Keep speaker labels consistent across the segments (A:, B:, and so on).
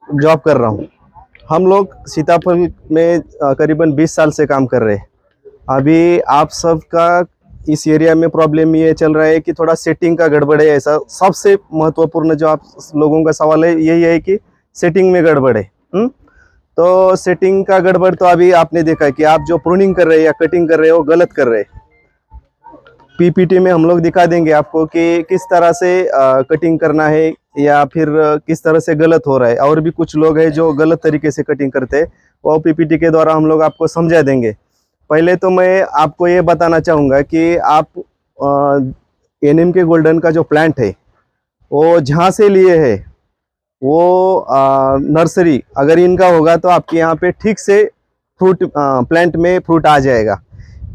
A: Job कर रहा हूँ। हम लोग सीताफल में करीबन 20 साल से काम कर रहे हैं। अभी आप सबका इस एरिया में प्रॉब्लम ये चल रहा है कि थोड़ा सेटिंग का गड़बड़ है। ऐसा सबसे महत्वपूर्ण जो आप लोगों का सवाल है यही है कि सेटिंग में गड़बड़ है। तो सेटिंग का गड़बड़ तो अभी आपने देखा है कि आप जो प्रूनिंग कर रहे हैं या कटिंग कर रहे हो गलत कर रहे हैं। पीपीटी में हम लोग दिखा देंगे आपको कि किस तरह से कटिंग करना है या फिर किस तरह से गलत हो रहा है। और भी कुछ लोग हैं जो गलत तरीके से कटिंग करते हैं, वो पीपीटी के द्वारा हम लोग आपको समझा देंगे। पहले तो मैं आपको ये बताना चाहूँगा कि आप एनएम के गोल्डन का जो प्लांट है वो जहाँ से लिए है वो नर्सरी अगर इनका होगा तो आपके यहाँ पे ठीक से फ्रूट प्लांट में फ्रूट आ जाएगा।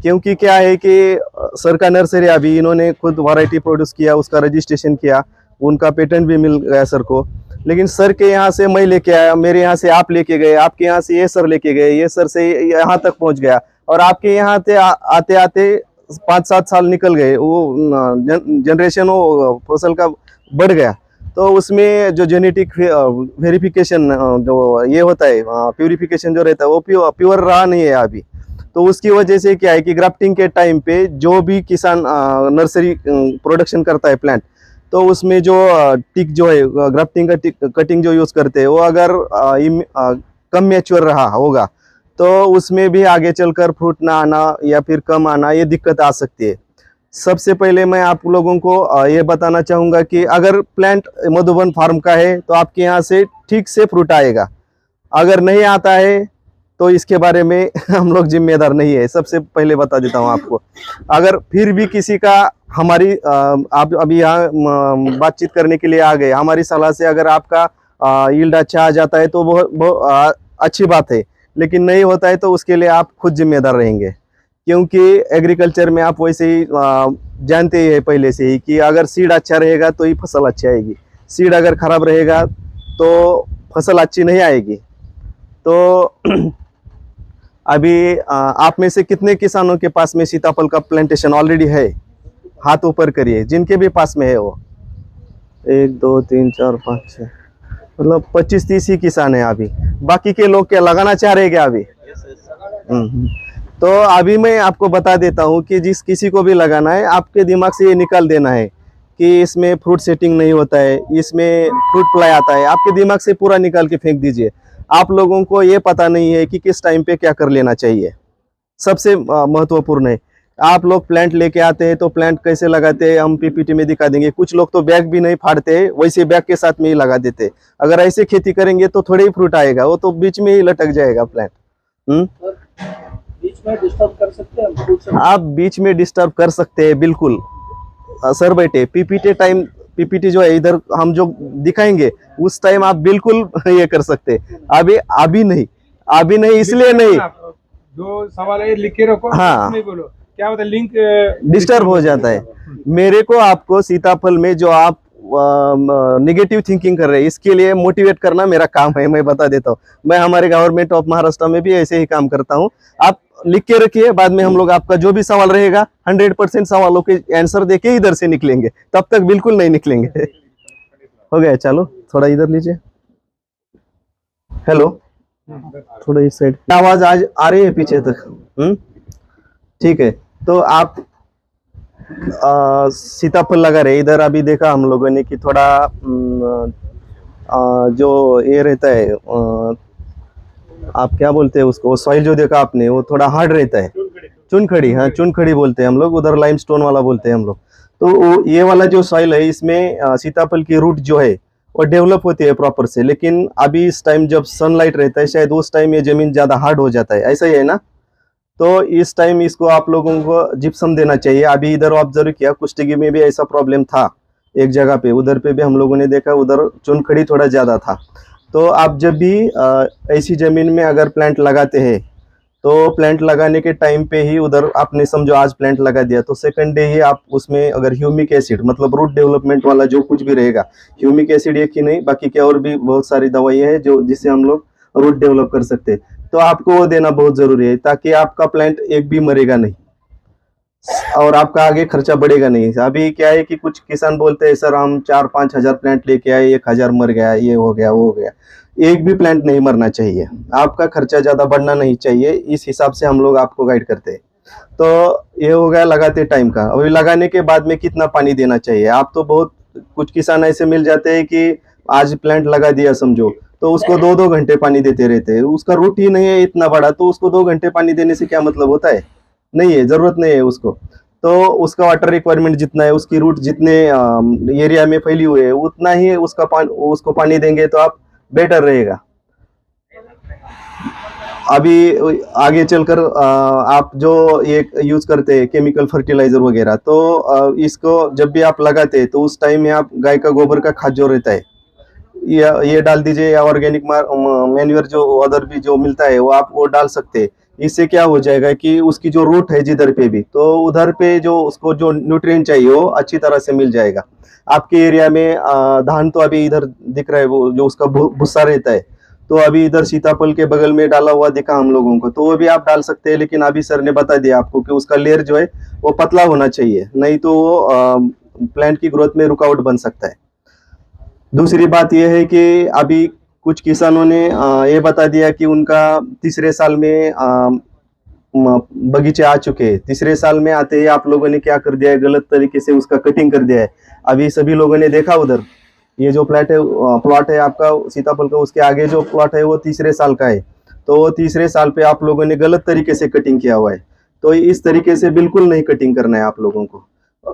A: क्योंकि क्या है कि सर का नर्सरी अभी इन्होंने खुद वैरायटी प्रोड्यूस किया, उसका रजिस्ट्रेशन किया, उनका पेटेंट भी मिल गया सर को। लेकिन सर के यहाँ से मैं लेके आया, मेरे यहाँ से आप लेके गए, आपके यहाँ से ये सर लेके गए, ये सर से यहाँ तक पहुँच गया, और आपके यहाँ से आते आते 5-7 साल निकल गए, वो जनरेशन वो फसल का बढ़ गया। तो उसमें जो जेनेटिक वेरिफिकेशन जो ये होता है, प्यूरिफिकेशन जो रहता है वो प्योर रहा नहीं है अभी। तो उसकी वजह से क्या है कि ग्राफ्टिंग के टाइम पे जो भी किसान नर्सरी प्रोडक्शन करता है प्लांट, तो उसमें जो टिक जो है ग्राफ्टिंग का टिक कटिंग जो यूज़ करते हैं वो अगर कम मैच्योर रहा होगा तो उसमें भी आगे चलकर फ्रूट ना आना या फिर कम आना ये दिक्कत आ सकती है। सबसे पहले मैं आप लोगों को ये बताना चाहूँगा कि अगर प्लांट मधुबन फार्म का है तो आपके यहाँ से ठीक से फ्रूट आएगा। अगर नहीं आता है तो इसके बारे में हम लोग जिम्मेदार नहीं है, सबसे पहले बता देता हूँ आपको। अगर फिर भी किसी का हमारी आप अभी यहाँ बातचीत करने के लिए आ गए, हमारी सलाह से अगर आपका यील्ड अच्छा आ जाता है तो बहुत अच्छी बात है। लेकिन नहीं होता है तो उसके लिए आप खुद जिम्मेदार रहेंगे। क्योंकि एग्रीकल्चर में आप वैसे ही जानते ही है पहले से ही कि अगर सीड अच्छा रहेगा तो ही फसल अच्छी आएगी, सीड अगर खराब रहेगा तो फसल अच्छी नहीं आएगी। तो अभी आप में से कितने किसानों के पास में सीताफल का प्लांटेशन ऑलरेडी है? हाथ ऊपर करिए जिनके भी पास में है वो। 1 2 3 4 5 6 मतलब 25-30 ही किसान है अभी। बाकी के लोग क्या लगाना चाह रहे हैं क्या अभी? तो अभी मैं आपको बता देता हूँ कि जिस किसी को भी लगाना है आपके दिमाग से ये निकाल देना है कि इसमें फ्रूट सेटिंग नहीं होता है, इसमें फ्रूट फ्लाई आता है, आपके दिमाग से पूरा निकाल के फेंक दीजिए। आप लोगों को ये पता नहीं है कि किस टाइम पे क्या कर लेना चाहिए, सबसे महत्वपूर्ण है। आप लोग प्लांट लेके आते हैं तो प्लांट कैसे लगाते हैं हम पीपीटी में दिखा देंगे। कुछ लोग तो बैग भी नहीं फाड़ते, वैसे बैग के साथ में ही लगा देते। अगर ऐसे खेती करेंगे तो थोड़े ही फ्रूट आएगा, वो तो बीच में ही लटक जाएगा प्लांट।
B: बीच में डिस्टर्ब कर सकते हैं
A: आप बीच में डिस्टर्ब कर सकते हैं बिल्कुल। सर बैठे पीपीटी जो है इधर हम जो दिखाएंगे उस टाइम आप बिल्कुल ये कर सकते हैं। अभी नहीं इसलिए नहीं।
C: जो सवाल है लिख के रखो।
A: हाँ,
C: नहीं बोलो क्या होता है, लिंक
A: डिस्टर्ब हो जाता है। मेरे को आपको सीताफल में जो आप निगेटिव थिंकिंग कर रहे हैं इसके लिए मोटिवेट करना मेरा काम है। मैं बता देता हूँ, मैं हमारे गवर्नमेंट ऑफ महाराष्ट्र में भी ऐसे ही काम करता हूँ। आप लिख के रखिए, बाद में हम लोग आपका जो भी सवाल रहेगा 100% सवालों के आंसर देके इधर से निकलेंगे, तब तक बिल्कुल नहीं निकलेंगे। हो गया, चलो थोड़ा इधर लीजिए। हेलो, थोड़ा इस साइड आवाज आज आ रही है पीछे तक? ठीक है। तो आप सीताफल लगा रहे इधर। अभी देखा हम लोगों ने कि थोड़ा जो ये रहता है आप क्या बोलते हैं उसको, सॉइल जो देखा आपने वो थोड़ा हार्ड रहता है, चुनखड़ी। हाँ, चुनखड़ी बोलते हैं हम लोग, उधर लाइमस्टोन वाला बोलते हैं हम लोग। तो ये वाला जो सॉइल है इसमें सीताफल की रूट जो है वो डेवलप होती है प्रॉपर से। लेकिन अभी इस टाइम जब सनलाइट रहता है शायद उस टाइम ये जमीन ज्यादा हार्ड हो जाता है, ऐसा ही है ना? तो इस टाइम इसको आप लोगों को जिप्सम देना चाहिए। अभी इधर ऑब्जर्व किया कुष्टगी में भी ऐसा प्रॉब्लम था एक जगह पे, उधर पे भी हम लोगों ने देखा उधर चुनखड़ी थोड़ा ज़्यादा था। तो आप जब भी ऐसी ज़मीन में अगर प्लांट लगाते हैं तो प्लांट लगाने के टाइम पे ही उधर आपने समझो आज प्लांट लगा दिया तो सेकंड डे ही आप उसमें अगर ह्यूमिक एसिड मतलब रूट डेवलपमेंट वाला जो कुछ भी रहेगा, ह्यूमिक एसिड एक ही नहीं बाकी क्या और भी बहुत सारी दवाइयाँ हैं जो जिससे हम लोग रूट डेवलप कर सकते हैं, तो आपको वो देना बहुत जरूरी है ताकि आपका प्लांट एक भी मरेगा नहीं। और आपका आगे खर्चा बढ़ेगा नहीं। अभी क्या है कि कुछ किसान बोलते हैं सर हम 4-5 हजार प्लांट लेके आए, 1 हजार मर गया, ये हो गया वो हो गया। एक भी प्लांट नहीं मरना चाहिए, आपका खर्चा ज्यादा बढ़ना नहीं चाहिए, इस हिसाब से हम लोग आपको गाइड करते हैं। तो ये हो गया लगाते टाइम का। अभी लगाने के बाद में कितना पानी देना चाहिए, आप तो बहुत कुछ किसान ऐसे मिल जाते हैं कि आज प्लांट लगा दिया समझो, तो उसको 2-2 घंटे पानी देते रहते हैं। उसका रूट ही नहीं है इतना बड़ा, तो उसको 2 घंटे पानी देने से क्या मतलब होता है? नहीं है, जरूरत नहीं है उसको। तो उसका वाटर रिक्वायरमेंट जितना है, उसकी रूट जितने एरिया में फैली हुई है, उतना ही उसको पानी देंगे तो आप बेटर रहेगा। अभी आगे चलकर आप जो ये यूज करते हैं केमिकल फर्टिलाइजर वगैरह, तो इसको जब भी आप लगाते हैं तो उस टाइम में आप गाय का गोबर का खाद जो रहता है ये डाल दीजिए, या ऑर्गेनिक मैन्योर जो अदर भी जो मिलता है वो आप वो डाल सकते हैं। इससे क्या हो जाएगा कि उसकी जो रूट है जिधर पे भी, तो उधर पे जो उसको जो न्यूट्रिएंट चाहिए वो अच्छी तरह से मिल जाएगा। आपके एरिया में धान तो अभी इधर दिख रहा है, वो जो उसका भुस्सा रहता है, तो अभी इधर सीताफल के बगल में डाला हुआ दिखा हम लोगों को, तो वो भी आप डाल सकते हैं। लेकिन अभी सर ने बता दिया आपको कि उसका लेयर जो है वो पतला होना चाहिए, नहीं तो वो प्लांट की ग्रोथ में रुकावट बन सकता है। दूसरी बात यह है कि अभी कुछ किसानों ने ये बता दिया कि उनका तीसरे साल में बगीचे आ चुके हैं। तीसरे साल में आते ही आप लोगों ने क्या कर दिया है, गलत तरीके से उसका कटिंग कर दिया है। अभी सभी लोगों ने देखा उधर, ये जो प्लॉट है आपका सीताफल का, उसके आगे जो प्लॉट है वो तीसरे साल का है। तो वो तीसरे साल पे आप लोगों ने गलत तरीके से कटिंग किया हुआ है। तो इस तरीके से बिल्कुल नहीं कटिंग करना है आप लोगों को,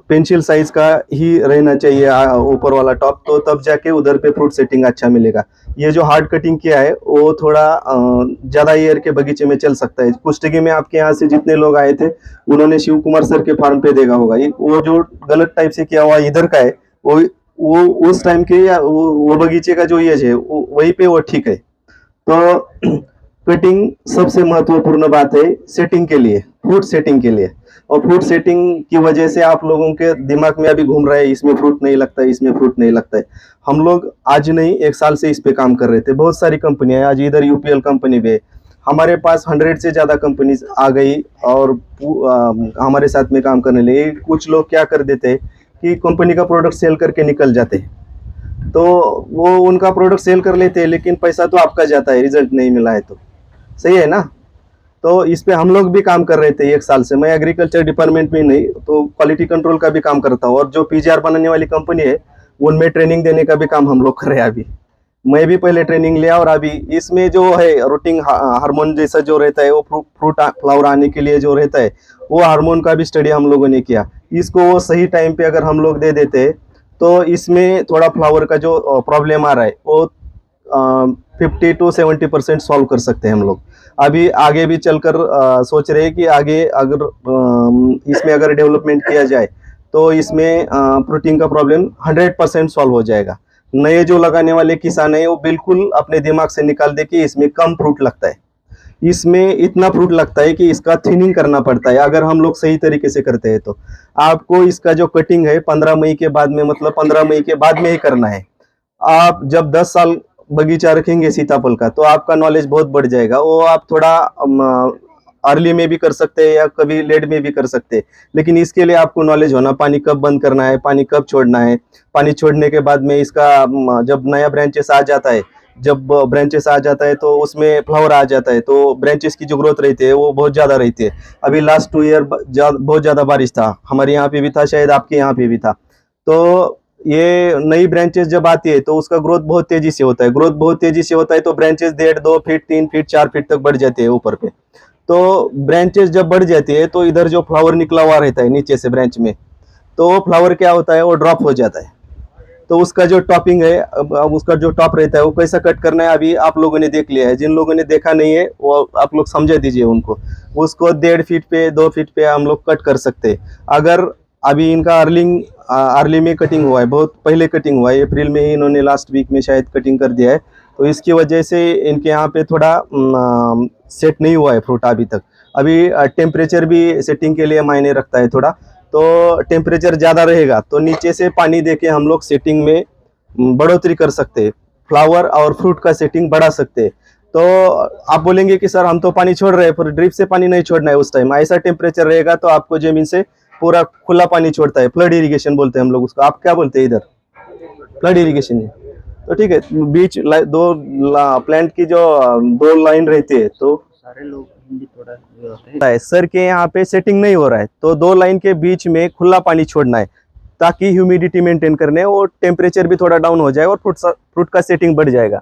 A: पेंसिल साइज का ही रहना चाहिए ऊपर वाला टॉप, तो तब जाके उधर पे फ्रूट सेटिंग अच्छा मिलेगा। ये जो हार्ड कटिंग किया है वो थोड़ा ज्यादा ईयर के बगीचे में चल सकता है। कुश्तगी में आपके यहाँ से जितने लोग आए थे उन्होंने शिव कुमार सर के फार्म पे देखा होगा, वो जो गलत टाइप से किया हुआ इधर का है, वो उस टाइम के या वो बगीचे का जो एज है वही पे वो ठीक है। तो कटिंग सबसे महत्वपूर्ण बात है सेटिंग के लिए, फ्रूट सेटिंग के लिए। और फ्रूट सेटिंग की वजह से आप लोगों के दिमाग में अभी घूम रहा है इसमें फ्रूट नहीं लगता है, इसमें फ्रूट नहीं लगता है। हम लोग आज नहीं 1 साल से इस पे काम कर रहे थे। बहुत सारी कंपनियां, आज इधर यूपीएल कंपनी भी है, हमारे पास 100 से ज्यादा कंपनीज आ गई और हमारे साथ में काम करने लगे। कुछ लोग क्या कर देते कि कंपनी का प्रोडक्ट सेल करके निकल जाते, तो वो उनका प्रोडक्ट सेल कर लेते हैं, लेकिन पैसा तो आपका जाता है, रिजल्ट नहीं मिला है तो सही है ना। तो इस पे हम लोग भी काम कर रहे थे 1 साल से। मैं एग्रीकल्चर डिपार्टमेंट में नहीं तो क्वालिटी कंट्रोल का भी काम करता हूँ, और जो पीजीआर बनाने वाली कंपनी है उनमें ट्रेनिंग देने का भी काम हम लोग कर रहे हैं। अभी मैं भी पहले ट्रेनिंग लिया, और अभी इसमें जो है रूटिंग हार्मोन जैसा जो रहता है, वो फ्रूट फ्लावर आने के लिए जो रहता है, वो हार्मोन का भी स्टडी हम लोगों ने किया। इसको सही टाइम पे अगर हम लोग दे देते तो इसमें थोड़ा फ्लावर का जो प्रॉब्लम आ रहा है वो 50-70% सॉल्व कर सकते हैं हम लोग। अभी आगे भी चलकर सोच रहे हैं कि आगे अगर इसमें अगर डेवलपमेंट किया जाए तो इसमें प्रोटीन का प्रॉब्लम 100% सॉल्व हो जाएगा। नए जो लगाने वाले किसान है वो बिल्कुल अपने दिमाग से निकाल दे कि इसमें कम फ्रूट लगता है, इसमें इतना फ्रूट लगता है कि इसका थिनिंग करना पड़ता है। अगर हम लोग सही तरीके से करते हैं तो आपको इसका जो कटिंग है 15 मई के बाद में, मतलब 15 मई के बाद में ही करना है। आप जब 10 साल बगीचा रखेंगे सीताफल का तो आपका नॉलेज बहुत बढ़ जाएगा। वो आप थोड़ा अर्ली में भी कर सकते हैं या कभी लेट में भी कर सकते हैं, लेकिन इसके लिए आपको नॉलेज होना, पानी कब बंद करना है, पानी कब छोड़ना है। पानी छोड़ने के बाद में इसका जब नया ब्रांचेस आ जाता है, जब ब्रांचेस आ जाता है तो उसमें फ्लावर आ जाता है, तो ब्रांचेस की जो ग्रोथ रहती है वो बहुत ज़्यादा रहती है। अभी लास्ट 2 ईयर बहुत ज़्यादा बारिश था, हमारे यहाँ पे भी था, शायद आपके यहाँ पे भी था। तो ये नई ब्रांचेस जब आती है तो उसका ग्रोथ बहुत तेजी से होता है। ग्रोथ बहुत तेजी से होता है तो ब्रांचेस 1.5-2 फीट 3 फीट 4 फीट तक बढ़ जाती है ऊपर पे। तो ब्रांचेस जब बढ़ जाती है तो इधर जो फ्लावर निकला हुआ रहता है नीचे से ब्रांच में, तो वो फ्लावर क्या होता है, वो ड्रॉप हो जाता है। तो उसका जो टॉपिंग है, अब उसका जो टॉप रहता है वो कैसा कट करना है अभी आप लोगों ने देख लिया है। जिन लोगों ने देखा नहीं है वो आप लोग समझा दीजिए उनको। उसको 1.5 फीट पे 2 फीट पे हम लोग कट कर सकते हैं। अगर अभी इनका अर्ली में कटिंग हुआ है, बहुत पहले कटिंग हुआ है, अप्रैल में ही इन्होंने लास्ट वीक में शायद कटिंग कर दिया है, तो इसकी वजह से इनके यहाँ पे थोड़ा सेट नहीं हुआ है फ्रूट अभी तक। अभी टेम्परेचर भी सेटिंग के लिए मायने रखता है थोड़ा, तो टेम्परेचर ज़्यादा रहेगा तो नीचे से पानी देके हम लोग सेटिंग में बढ़ोतरी कर सकते हैं, फ्लावर और फ्रूट का सेटिंग बढ़ा सकते हैं। तो आप बोलेंगे कि सर हम तो पानी छोड़ रहे हैं, पर ड्रिप से पानी नहीं छोड़ना है उस टाइम। ऐसा टेम्परेचर रहेगा तो आपको जमीन से पूरा खुला पानी छोड़ता है, फ्लड इरिगेशन बोलते हैं हम लोग उसको। आप क्या बोलते हैं इधर? फ्लड इरिगेशन है। तो ठीक है, बीच दो प्लांट की जो दो लाइन रहती है, तो
B: सारे लोग हिंदी थोड़ा ये होते हैं।
A: सर के यहाँ पे सेटिंग नहीं हो रहा है, तो दो लाइन के बीच में खुला पानी छोड़ना है ताकि ह्यूमिडिटी मेंटेन करने और टेम्परेचर भी थोड़ा डाउन हो जाए और फ्रूट का सेटिंग बढ़ जाएगा।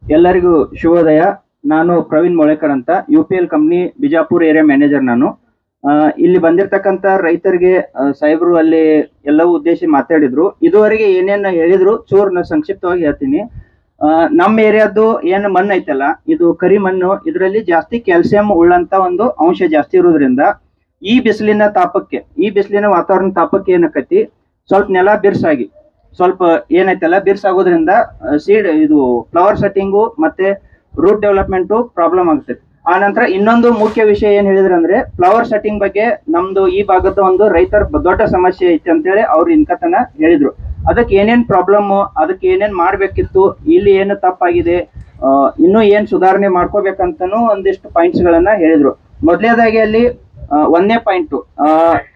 B: ಎಲ್ಲರಿಗೂ ಶುಭೋದಯ. ನಾನು ಪ್ರವೀಣ್ ಮೊಳೇಕರ್ ಅಂತ, UPL company Bijapur area manager ನಾನು. ಇಲ್ಲಿ ಬಂದಿರತಕ್ಕಂತ ರೈತರಿಗೆ ಸಾಹೇಬರು ಅಲ್ಲಿ ಎಲ್ಲವೂ ಉದ್ದೇಶಿ ಮಾತಾಡಿದ್ರು. ಇದುವರೆಗೆ ಏನೇನು ಹೇಳಿದ್ರು ಚೂರ್ನ ಸಂಕ್ಷಿಪ್ತವಾಗಿ ಹೇಳ್ತೀನಿ. ನಮ್ಮ ಏರಿಯಾದ್ದು ಏನು ಮಣ್ಣು ಐತಲ್ಲ, ಇದು ಕರಿ ಮಣ್ಣು. ಇದರಲ್ಲಿ ಜಾಸ್ತಿ ಕ್ಯಾಲ್ಸಿಯಂ ಉಳ್ಳಂತ ಒಂದು ಅಂಶ ಜಾಸ್ತಿ ಇರೋದ್ರಿಂದ ಈ ಬಿಸಿಲಿನ ವಾತಾವರಣ ತಾಪಕ್ಕೆ ಏನಕ್ಕತಿ, ಸ್ವಲ್ಪ ನೆಲ ಬಿರ್ಸಾಗಿ ಸ್ವಲ್ಪ ಏನೈತಲ್ಲ ಬಿರ್ಸಾಗೋದ್ರಿಂದ ಸೀಡ್ ಇದು ಫ್ಲವರ್ ಸೆಟ್ಟಿಂಗು ಮತ್ತೆ ರೂಟ್ ಡೆವಲಪ್ಮೆಂಟು ಪ್ರಾಬ್ಲಮ್ ಆಗ್ತೈತಿ. ಆ ನಂತರ ಇನ್ನೊಂದು ಮುಖ್ಯ ವಿಷಯ ಏನ್ ಹೇಳಿದ್ರಂದ್ರೆ ಫ್ಲವರ್ ಸೆಟ್ಟಿಂಗ್ ಬಗ್ಗೆ ನಮ್ದು ಈ ಭಾಗದ ಒಂದು ರೈತರ ದೊಡ್ಡ ಸಮಸ್ಯೆ ಐತಿ ಅಂತೇಳಿ ಅವ್ರು ಇನ್ಕತನ ಹೇಳಿದ್ರು. ಅದಕ್ಕೆ ಏನೇನ್ ಪ್ರಾಬ್ಲಮ್, ಅದಕ್ಕೆ ಏನೇನ್ ಮಾಡ್ಬೇಕಿತ್ತು, ಇಲ್ಲಿ ಏನು ತಪ್ಪಾಗಿದೆ, ಇನ್ನೂ ಏನ್ ಸುಧಾರಣೆ ಮಾಡ್ಕೋಬೇಕಂತನೂ ಒಂದಿಷ್ಟು ಪಾಯಿಂಟ್ಸ್ ಗಳನ್ನ ಹೇಳಿದ್ರು. ಮೊದಲನೇದಾಗಿ ಅಲ್ಲಿ ಒಂದನೇ ಪಾಯಿಂಟ್,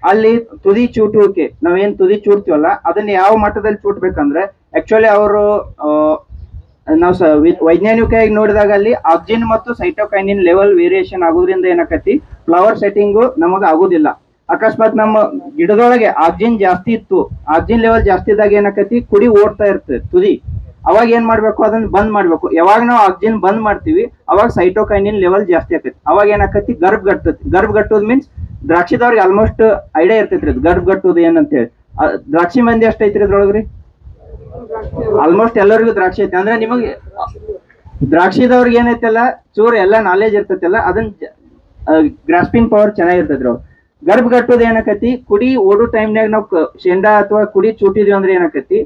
B: ಅಲ್ಲಿ ತುದಿ ಚೂಟುವಿಕೆ, ನಾವೇನ್ ತುದಿ ಚೂಡ್ತೀವಲ್ಲ ಅದನ್ನ ಯಾವ ಮಟ್ಟದಲ್ಲಿ ಚೂಟ್ಬೇಕಂದ್ರೆ ಆಕ್ಚುಲಿ ಅವರು ನಾವು ವೈಜ್ಞಾನಿಕವಾಗಿ ನೋಡಿದಾಗ ಅಲ್ಲಿ ಆಕ್ಸಿನ್ ಮತ್ತು ಸೈಟೋಕೈನಿನ್ ಲೆವೆಲ್ ವೇರಿಯೇಷನ್ ಆಗೋದ್ರಿಂದ ಏನಾಕತಿ ಫ್ಲವರ್ ಸೆಟ್ಟಿಂಗು ನಮಗ ಆಗುದಿಲ್ಲ. ಅಕಸ್ಮಾತ್ ನಮ್ಮ ಗಿಡದೊಳಗೆ ಆಕ್ಸಿನ್ ಜಾಸ್ತಿ ಇತ್ತು, ಆಕ್ಸಿನ್ ಲೆವೆಲ್ ಜಾಸ್ತಿ ಇದ್ದಾಗ ಏನಾಕತಿ ಕುಡಿ ಓಡ್ತಾ ಇರ್ತದೆ ತುದಿ. ಅವಾಗ ಏನ್ ಮಾಡ್ಬೇಕು, ಅದನ್ನ ಬಂದ್ ಮಾಡ್ಬೇಕು. ಯಾವಾಗ ನಾವು ಆಕ್ಸಿಜನ್ ಬಂದ್ ಮಾಡ್ತೀವಿ ಅವಾಗ ಸೈಟೋಕೈನಿನ್ ಲೆವೆಲ್ ಜಾಸ್ತಿ ಆಕೈತಿ. ಅವಾಗ ಏನಾಕತಿ ಗರ್ಭಗಟ್ಟೋದು ಮೀನ್ಸ್ ದ್ರಾಕ್ಷಿದವ್ರಿಗೆ ಆಲ್ಮೋಸ್ಟ್ ಐಡಿಯಾ ಇರ್ತೈತ್ರಿ ಅದು ಗರ್ಭಗಟ್ಟೋದು ಏನಂತ ಹೇಳಿ. ದ್ರಾಕ್ಷಿ ಮಂದಿ ಅಷ್ಟ ಐತ್ರಿ ಅದ್ರೊಳಗ್ರಿ, ಆಲ್ಮೋಸ್ಟ್ ಎಲ್ಲರಿಗೂ ದ್ರಾಕ್ಷಿ ಐತಿ ಅಂದ್ರೆ ನಿಮಗೆ ದ್ರಾಕ್ಷಿದವ್ರಿಗೆ ಏನೈತಲ್ಲ ಚೂರು ಎಲ್ಲ ನಾಲೆಜ್ ಇರ್ತೈತಲ್ಲ, ಅದನ್ನ ಗ್ರಾಸ್ಪಿಂಗ್ ಪವರ್ ಚೆನ್ನಾಗಿರ್ತೈತ್ರಿ ಅವ್ರು. ಗರ್ಭಗಟ್ಟೋದು ಏನಕತಿ, ಕುಡಿ ಓಡೋ ಟೈಮ್ನಾಗ ನಾವು ಶೇಂಡಾ ಅಥವಾ ಕುಡಿ ಚೂಟಿದ್ವಿ ಅಂದ್ರೆ ಏನಕತಿ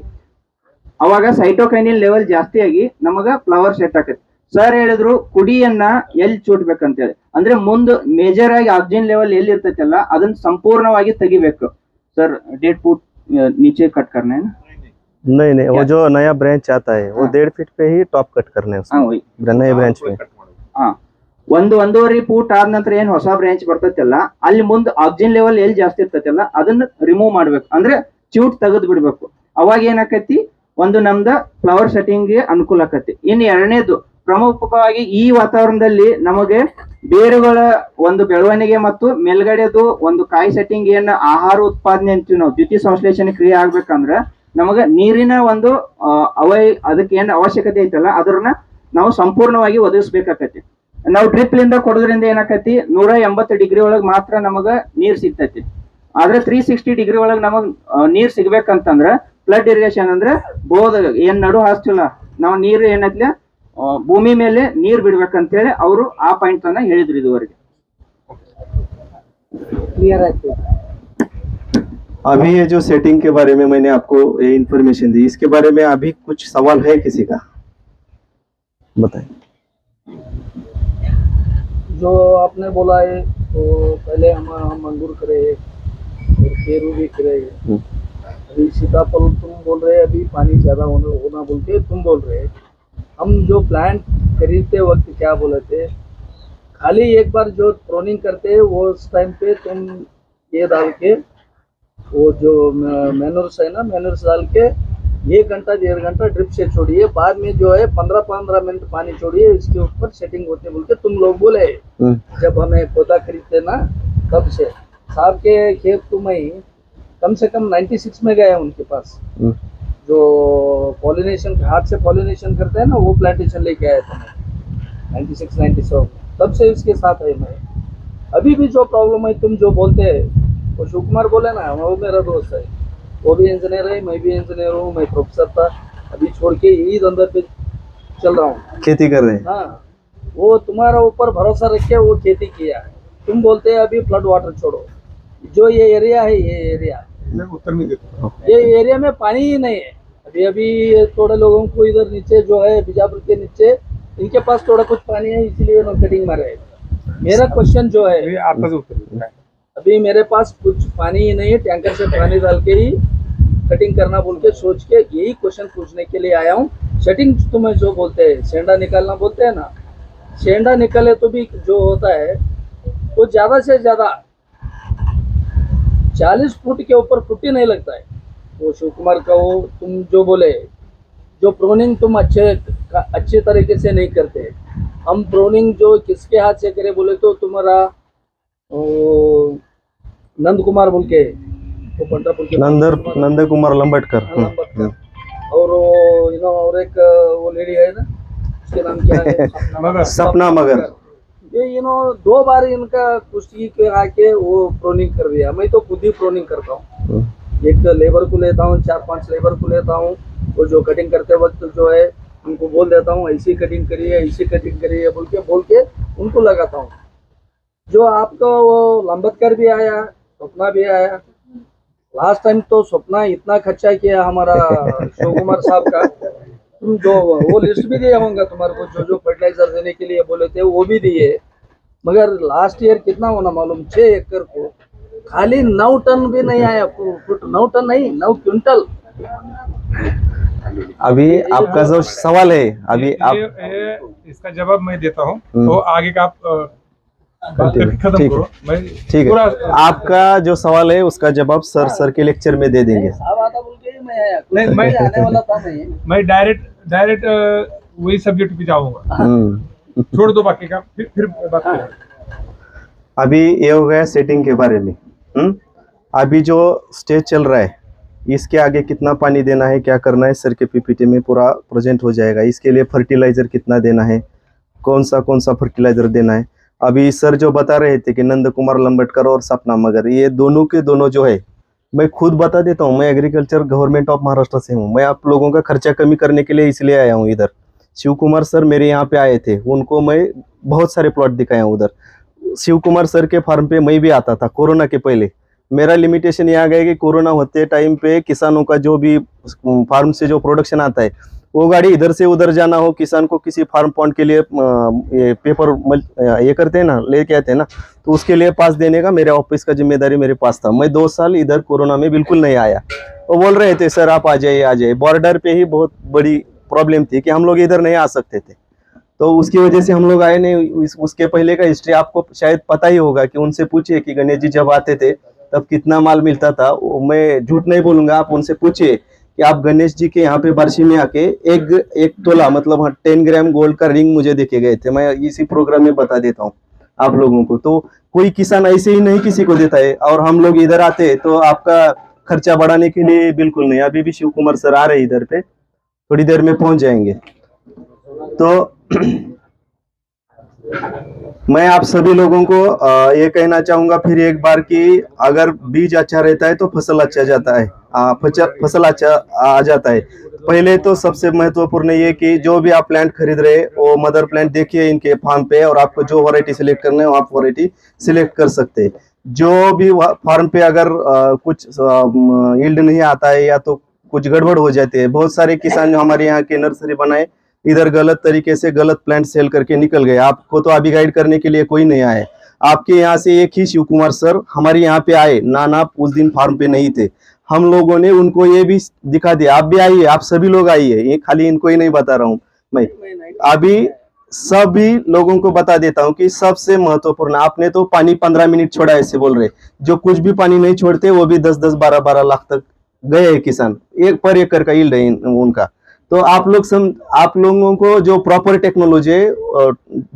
B: ಅವಾಗ ಸೈಟೋಕೈನಿನ್ ಲೆವೆಲ್ ಜಾಸ್ತಿ ಆಗಿ ನಮಗ ಫ್ಲವರ್ ಸೆಟ್ ಆಕತಿ. ಸರ್ ಹೇಳಿದ್ರು ಕುಡಿಯನ್ನ ಎಲ್ಲಿ ಚೂಟ್ಬೇಕಂತೇಳಿ, ಅಂದ್ರೆ ಮುಂದ್ ಮೇಜರ್ ಆಗಿ ಆಕ್ಸಿಜನ್ ಲೆವೆಲ್ ಎಲ್ಲಿ ಇರ್ತೈತಲ್ಲ ಅದನ್ನ ಸಂಪೂರ್ಣವಾಗಿ ತೆಗಿಬೇಕು. ಸರ್ डेढ़ फुट नीचे कट करना है ना?
A: नहीं, वो जो नया ब्रांच आता है वो 1.5 फीट पे ही टॉप कट करने हैं
B: वही
A: नए ब्रांच में।
B: ಒಂದೂವರೆ ಫೂಟ್ ಆದ ನಂತರ ಏನ್ ಹೊಸ ಬ್ರಾಂಚ್ ಬರ್ತೈತಲ್ಲ ಅಲ್ಲಿ ಮುಂದ್ ಆಕ್ಸಿಜನ್ ಲೆವೆಲ್ ಎಲ್ಲಿ ಜಾಸ್ತಿ ಇರ್ತೈತಲ್ಲ ಅದನ್ನ ರಿಮೂವ್ ಮಾಡ್ಬೇಕು, ಅಂದ್ರೆ ಚ್ಯೂಟ್ ತೆಗೆದು ಬಿಡ್ಬೇಕು. ಅವಾಗ ಏನಾಕತಿ, ಒಂದು ನಮ್ದ ಫ್ಲವರ್ ಸೆಟ್ಟಿಂಗ್ ಗೆ ಅನುಕೂಲ ಆಕತಿ. ಇನ್ನು ಎರಡನೇದು ಪ್ರಮುಖವಾಗಿ ಈ ವಾತಾವರಣದಲ್ಲಿ ನಮಗೆ ಬೇರುಗಳ ಒಂದು ಬೆಳವಣಿಗೆ ಮತ್ತು ಮೇಲ್ಗಡೆದು ಒಂದು ಕಾಯಿ ಸೆಟ್ಟಿಂಗ್ ಏನ್ ಆಹಾರ ಉತ್ಪಾದನೆ ಅಂತೀವಿ ನಾವು, ದ್ವಿತೀಯ ಸಂಶ್ಲೇಷಣೆ ಕ್ರಿಯೆ ಆಗ್ಬೇಕಂದ್ರ ನಮಗ ನೀರಿನ ಒಂದು ಅದಕ್ಕೆ ಏನ್ ಅವಶ್ಯಕತೆ ಐತಲ್ಲ ಅದನ್ನ ನಾವು ಸಂಪೂರ್ಣವಾಗಿ ಒದಗಿಸ್ಬೇಕಾಕತಿ. ನಾವು ಡ್ರಿಪ್ ಲಿಂದ ಕೊಡೋದ್ರಿಂದ ಏನಾಕತಿ 180 ಡಿಗ್ರಿ ಒಳಗ್ ಮಾತ್ರ ನಮಗ ನೀರ್ ಸಿಗ್ತೈತಿ. ಆದ್ರೆ 360 ಡಿಗ್ರಿ ಒಳಗ್ ನಮಗ್ ನೀರ್ ಸಿಗ್ಬೇಕಂತಂದ್ರ ಫ್ಲಡ್ ಇರಿಗೇಷನ್ ಅಂದ್ರೆ ಬೋದ್ ಏನ್ ನಡು ಹಾಸ್ತಿಲ್ಲ ನಾವು ನೀರು ಏನೈತ್ಲ ಭೂಮಿ ಮೇಲೆ ನೀರ್ ಬಿಡ್ಬೇಕಂತ ಹೇಳಿ ಅವರು ಆ ಪಾಯಿಂಟ್ ಅನ್ನ ಹೇಳಿದ್ರು ಇದುವರೆಗೆ. ಕ್ಲಿಯರ್ ಆಯ್ತು.
A: अभी ये जो सेटिंग के बारे में मैंने आपको ये इन्फॉर्मेशन दी, इसके बारे में अभी कुछ सवाल है किसी का? बताएं।
D: जो आपने बोला है तो पहले हम अंगूर करे और केरू भी करे, अभी सीताफल तुम बोल रहे अभी पानी ज्यादा होना बोल के तुम बोल रहे। हम जो प्लांट खरीदते वक्त क्या बोले थे, खाली एक बार जो प्रोनिंग करते वो उस टाइम पे तुम ये डाल के वो जो मैनर्स है ना, मैनर्स डाल के 1 घंटा 1.5 घंटा ड्रिप से छोड़िए, बाद में जो है 15-15 मिनट पानी छोड़िए, इसके ऊपर सेटिंग होते बोल के तुम लोग बोले। जब हमें पौधा खरीदते ना तब से साहब के खेत तो मैं कम से कम 96 में गया उनके पास, जो पॉलिनेशन हाथ से पॉलिनेशन करते हैं ना वो प्लांटेशन लेके आया था मैं 96-97, तब से इसके साथ है मैं। अभी भी जो प्रॉब्लम है तुम जो बोलते हैं वो शिव कुमार बोले ना, वो मेरा दोस्त है, वो भी इंजीनियर है, मैं भी इंजीनियर हूँ, मैं प्रोफेसर था, अभी छोड़ के यही धंधा पे चल रहा हूँ,
A: खेती कर रहे हैं।
D: हाँ, वो तुम्हारा ऊपर भरोसा रख के वो खेती किया है। तुम बोलते हैं अभी फ्लड वाटर छोड़ो, जो ये एरिया है ये एरिया
C: उत्तर में देता
D: ये एरिया में पानी ही नहीं है। अभी थोड़े लोगों को इधर नीचे जो है बीजापुर के नीचे इनके पास थोड़ा कुछ पानी है इसलिए कटिंग मार रहे हैं। मेरा क्वेश्चन जो है
C: आता से उत्तर देता है।
D: अभी मेरे पास कुछ पानी ही नहीं है, टैंकर से पानी डाल के ही कटिंग करना बोल के सोच के यही क्वेश्चन पूछने के लिए आया हूँ। सेटिंग तुम्हें जो बोलते हैं सेंडा निकालना बोलते हैं ना, सेंडा निकले तो भी जो होता है वो ज्यादा से ज्यादा 40 फुट के ऊपर फुट ही नहीं लगता है। वो शिव कुमार का वो तुम जो बोले, जो प्रोनिंग तुम अच्छे तरीके से नहीं करते। हम प्रोनिंग जो किसके हाथ से करे बोले तो तुम्हारा नंद कुमार बोल के, वो पंडरपुर के
A: नंद कुमार लंबटकर।
D: और और एक वो लेडी है ना, उसके नाम क्या है?
A: सपना मगर।
D: ये 2 बार इनका कुश्ती के आके वो प्रोनिंग कर दिया। मैं तो खुद ही प्रोनिंग करता हूँ। एक लेबर को लेता हूँ, 4-5 लेबर को लेता हूँ, वो जो कटिंग करते वक्त जो है उनको बोल देता हूँ ऐसी कटिंग करिए, ऐसी कटिंग करिए बोल के उनको लगाता हूँ। जो आपका वो लंबटकर भी आया, सपना भी आया। लास्ट टाइम तो सपना इतना खर्चा किया हमारा शिव कुमार साहब का। तुम जो वो लिस्ट भी दिया होगा तुम्हारे को, जो फर्टिलाइजर देने के लिए बोले थे वो भी दिए। मगर लास्ट ईयर कितना होना मालूम, 6 एकड़ को खाली 9 टन भी नहीं आया। 9 टन नहीं, 9 क्विंटल।
A: अभी आपका जो सवाल है, अभी आप
C: इसका जवाब मैं देता हूँ, तो आगे का आप बात करके खत्म करो। मैं
A: ठीक है, आपका जो सवाल है उसका जवाब सर के लेक्चर में दे देंगे।
D: साहब आता बोल के मैं आया,
C: नहीं, मैं
D: आने वाला था नहीं।
C: मैं डायरेक्ट वही सब्जेक्ट पे जाऊंगा। छोड़ दो बाकी का, फिर बात करेंगे।
A: अभी ये हो गया सेटिंग के बारे में। अभी जो स्टेज चल रहा है, इसके आगे कितना पानी देना है, क्या करना है, सर के पीपीटी में पूरा प्रेजेंट हो जाएगा। इसके लिए फर्टिलाइजर कितना देना है, कौन सा फर्टिलाइजर देना है। अभी सर जो बता रहे थे कि नंद कुमार लंबटकर और सपना मगर, ये दोनों के दोनों जो है, मैं खुद बता देता हूँ, मैं एग्रीकल्चर गवर्नमेंट ऑफ महाराष्ट्र से हूँ। मैं आप लोगों का खर्चा कमी करने के लिए इसलिए आया हूँ इधर। शिव कुमार सर मेरे यहाँ पे आए थे, उनको मैं बहुत सारे प्लॉट दिखाया हूँ उधर। शिव कुमार सर के फार्म पे मैं भी आता था कोरोना के पहले। मेरा लिमिटेशन यहाँ गया कि कोरोना होते टाइम पे किसानों का जो भी फार्म से जो प्रोडक्शन आता है, वो गाड़ी इधर से उधर जाना हो, किसान को किसी फार्म पॉइंट के लिए ये पेपर ये करते हैं ना, लेके आते हैं ना, तो उसके लिए पास देने का मेरे ऑफिस का जिम्मेदारी मेरे पास था। मैं 2 साल इधर कोरोना में बिल्कुल नहीं आया। वो बोल रहे थे सर आप आ जाइए। बॉर्डर पे ही बहुत बड़ी प्रॉब्लम थी कि हम लोग इधर नहीं आ सकते थे, तो उसकी वजह से हम लोग आए नहीं। उसके पहले का हिस्ट्री आपको शायद पता ही होगा कि उनसे पूछिए कि गणेश जी जब आते थे तब कितना माल मिलता था। मैं झूठ नहीं बोलूंगा, आप उनसे पूछिए कि आप गणेश जी के यहाँ पे बार्शी में आके एक तोला मतलब 10 ग्राम गोल्ड का रिंग मुझे देखे गए थे। मैं इसी प्रोग्राम में बता देता हूँ आप लोगों को। तो कोई किसान ऐसे ही नहीं किसी को देता है, और हम लोग इधर आते तो आपका खर्चा बढ़ाने के लिए बिल्कुल नहीं। अभी भी शिव कुमार सर आ रहे इधर पे, थोड़ी देर में पहुंच जाएंगे। तो मैं आप सभी लोगों को ये कहना चाहूंगा फिर एक बार कि अगर बीज अच्छा रहता है तो फसल अच्छा जाता है, फसल अच्छा आ जाता है। पहले तो सबसे महत्वपूर्ण ये कि जो भी आप प्लांट खरीद रहे हैं वो मदर प्लांट देखिए इनके फार्म पे, और आपको जो वैरायटी सिलेक्ट करना है वो आप वैरायटी सिलेक्ट कर सकते हैं। जो भी फार्म पे अगर कुछ यील्ड नहीं आता है या तो कुछ गड़बड़ हो जाती है, बहुत सारे किसान जो हमारे यहाँ के नर्सरी बनाए इधर गलत तरीके से गलत प्लांट सेल करके निकल गए। आपको तो अभी गाइड करने के लिए कोई नहीं आए। आपके यहाँ से एक ही शिव कुमार सर हमारे यहाँ पे आए, नाना उस दिन फार्म पे नहीं थे, हम लोगों ने उनको ये भी दिखा दिया। आप भी आइए, आप सभी लोग आइए, ये खाली इनको ही नहीं बता रहा हूँ मैं, अभी सभी लोगों को बता देता हूँ कि सबसे महत्वपूर्ण, आपने तो पानी 15 मिनट छोड़ा ऐसे बोल रहे, जो कुछ भी पानी नहीं छोड़ते वो भी 10-10, 12-12 लाख तक गए हैं किसान, एक पर एकड़ का यील्ड है उनका। तो आप लोगों को जो प्रॉपर टेक्नोलॉजी है,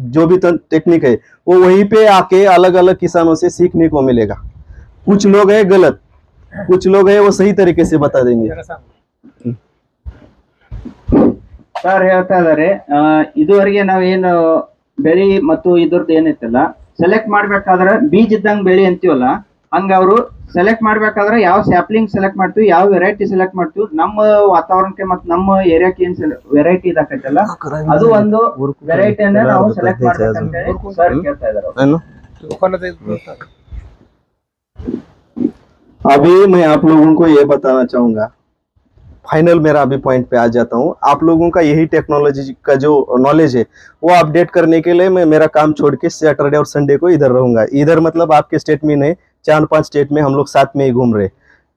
A: जो भी टेक्निक है, वो वहीं पे आके अलग अलग किसानों से सीखने को मिलेगा। कुछ लोग है गलत, कुछ लोग है वो सही तरीके से बता देंगे।
B: ಸರ್ ಹೇಳ್ತಾ ಇದಾರೆ, ಇದುವರೆಗೆ ನಾವೇನು ಬೆಳಿ ಮತ್ತು ಇದ್ರದ್ದು ಏನಿತ್ತಲ್ಲ ಸೆಲೆಕ್ಟ್ ಮಾಡ್ಬೇಕಾದ್ರೆ ಬೀಜ ಇದ್ದಂಗೆ ಬೆಳಿ ಅಂತೀವಲ್ಲ, ಹಂಗ ಅವರು ಸೆಲೆಕ್ಟ್ ಮಾಡ್ಬೇಕಾದ್ರೆ ಯಾವ ಸ್ಯಾಪ್ಲಿಂಗ್ ಸೆಲೆಕ್ಟ್ ಮಾಡ್ತೀವಿ, ಯಾವ ವೆರೈಟಿ ಸೆಲೆಕ್ಟ್ ಮಾಡ್ತೀವಿ, ನಮ್ಮ ವಾತಾವರಣಕ್ಕೆ ಮತ್ತು ನಮ್ಮ ಏರಿಯಾಕ್ಕೆ ಏನ್ ವೆರೈಟಿ ಇದಾಕೈತಲ್ಲ ಅದು ಒಂದು ವೆರೈಟಿಯನ್ನ ನಾವು ಸೆಲೆಕ್ಟ್ ಮಾಡ್ಬೇಕಂತ ಹೇಳಿ ಸರ್ ಕೇಳ್ತಾ ಇದಾರೆ।
A: अभी मैं आप लोगों को ये बताना चाहूंगा, फाइनल मेरा अभी पॉइंट पे आ जाता हूँ। आप लोगों का यही टेक्नोलॉजी का जो नॉलेज है वो अपडेट करने के लिए मैं मेरा काम छोड़ के सैटरडे और संडे को इधर रहूंगा। इधर मतलब आपके स्टेट में नहीं, 4-5 स्टेट में हम लोग साथ में ही घूम रहे।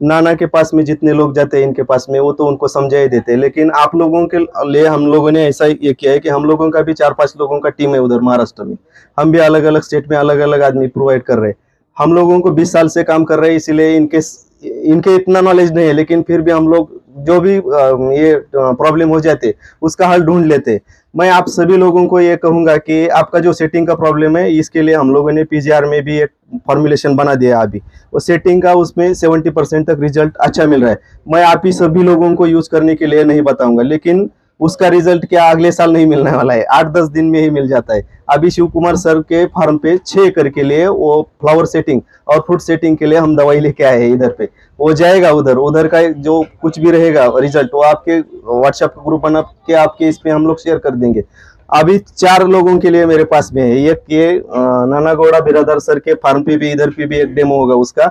A: नाना के पास में जितने लोग जाते हैं इनके पास में, वो तो उनको समझा ही देते हैं, लेकिन आप लोगों के लिए हम लोगों ने ऐसा ये किया है कि हम लोगों का भी 4-5 लोगों का टीम है उधर महाराष्ट्र में। हम भी अलग अलग स्टेट में अलग अलग आदमी प्रोवाइड कर रहे हैं। हम लोगों को 20 साल से काम कर रहे हैं, इसीलिए इनके इतना नॉलेज नहीं है, लेकिन फिर भी हम लोग जो भी ये प्रॉब्लम हो जाते उसका हल ढूंढ लेते। मैं आप सभी लोगों को ये कहूंगा कि आपका जो सेटिंग का प्रॉब्लम है, इसके लिए हम लोगों ने पीजीआर में भी एक फॉर्मुलेशन बना दिया है अभी। वो सेटिंग का उसमें 70% तक रिजल्ट अच्छा मिल रहा है। मैं आप ही सभी लोगों को यूज करने के लिए नहीं बताऊंगा, लेकिन उसका रिजल्ट क्या अगले साल नहीं मिलने वाला है, 8-10 दिन में ही मिल जाता है। अभी शिव कुमार सर के फार्म पे 6 एकड़ के लिए वो फ्लावर सेटिंग और फ्रूट सेटिंग के लिए हम दवाई लेके आए हैं इधर पे। वो जाएगा उधर का जो कुछ भी रहेगा रिजल्ट वो आपके व्हाट्सएप ग्रुप बना के आपके इस पे हम लोग शेयर कर देंगे। अभी 4 लोगों के लिए मेरे पास में है। एक ये नानागौड़ा बिरादर सर के फार्म पे भी, इधर पे भी एक डेमो होगा उसका।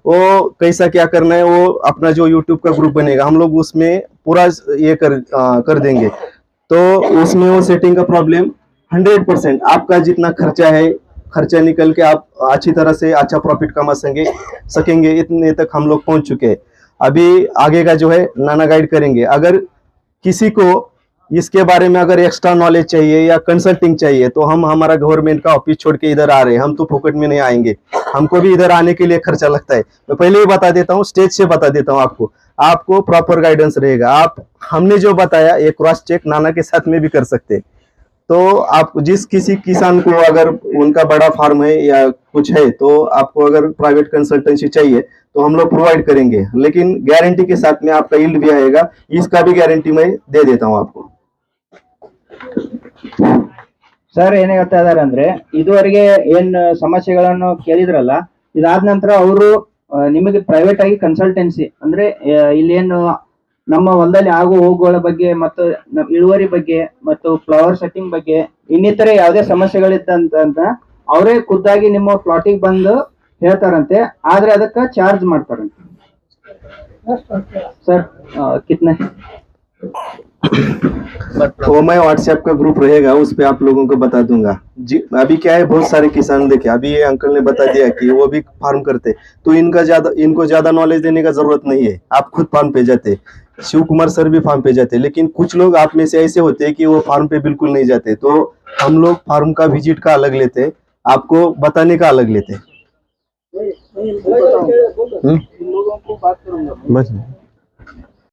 A: वो कैसा क्या करना है, वो अपना जो यूट्यूब का ग्रुप बनेगा हम लोग उसमें पूरा ये कर देंगे। तो उसमें वो सेटिंग का प्रॉब्लम 100% आपका जितना खर्चा है, खर्चा निकल के आप अच्छी तरह से अच्छा प्रॉफिट कमा सकेंगे, इतने तक हम लोग पहुंच चुके हैं। अभी आगे का जो है नाना गाइड करेंगे। अगर किसी को इसके बारे में अगर एक्स्ट्रा नॉलेज चाहिए या कंसल्टिंग चाहिए तो हम हमारा गवर्नमेंट का ऑफिस छोड़ के इधर आ रहे हैं। हम तो फोकट में नहीं आएंगे, हमको भी इधर आने के लिए खर्चा लगता है। मैं पहले ही बता देता हूँ, स्टेज से बता देता हूँ आपको प्रॉपर गाइडेंस रहेगा। आप हमने जो बताया ये क्रॉस चेक नाना के साथ में भी कर सकते हैं। तो आप जिस किसी किसान को अगर उनका बड़ा फार्म है या कुछ है तो आपको अगर प्राइवेट कंसल्टेंसी चाहिए तो हम लोग प्रोवाइड करेंगे, लेकिन गारंटी के साथ में आपका यील्ड भी आएगा। इसका भी गारंटी मैं दे देता हूँ आपको।
B: ಸರ್ ಏನ್ ಹೇಳ್ತಾ ಇದಾರೆ ಅಂದ್ರೆ, ಇದುವರೆಗೆ ಏನ್ ಸಮಸ್ಯೆಗಳನ್ನು ಕೇಳಿದ್ರಲ್ಲ, ಇದಾದ ನಂತರ ಅವರು ನಿಮಗೆ ಪ್ರೈವೇಟ್ ಆಗಿ ಕನ್ಸಲ್ಟೆನ್ಸಿ ಅಂದ್ರೆ ಇಲ್ಲೇನು ನಮ್ಮ ಹೊಲದಲ್ಲಿ ಆಗೋ ಹೋಗುಗಳ ಬಗ್ಗೆ ಮತ್ತು ಇಳುವರಿ ಬಗ್ಗೆ ಮತ್ತು ಫ್ಲವರ್ ಸೆಟ್ಟಿಂಗ್ ಬಗ್ಗೆ ಇನ್ನಿತರೆ ಯಾವುದೇ ಸಮಸ್ಯೆಗಳಿದ್ದಂತ ಅವರೇ ಖುದ್ದಾಗಿ ನಿಮ್ಮ ಪ್ಲಾಟಿಗೆ ಬಂದು ಹೇಳ್ತಾರಂತೆ, ಆದ್ರೆ ಅದಕ್ಕೆ ಚಾರ್ಜ್ ಮಾಡ್ತಾರಂತೆ। ಸರ್ ಕಿತ್ನೆ
A: वो मैं व्हाट्सएप का ग्रुप रहेगा उस पे आप लोगों को बता दूंगा जी। अभी क्या है, बहुत सारे किसान देखे, अभी ये अंकल ने बता दिया कि वो भी फार्म करते, तो इनको ज्यादा नॉलेज देने का जरूरत नहीं है। आप खुद फार्म पे जाते, शिव कुमार सर भी फार्म पे जाते, लेकिन कुछ लोग आप में से ऐसे होते हैं कि वो फार्म पे बिल्कुल नहीं जाते। तो हम लोग फार्म का विजिट का अलग लेते, आपको बताने का अलग लेते।
D: इन लोगों को बात करूंगा।
A: बस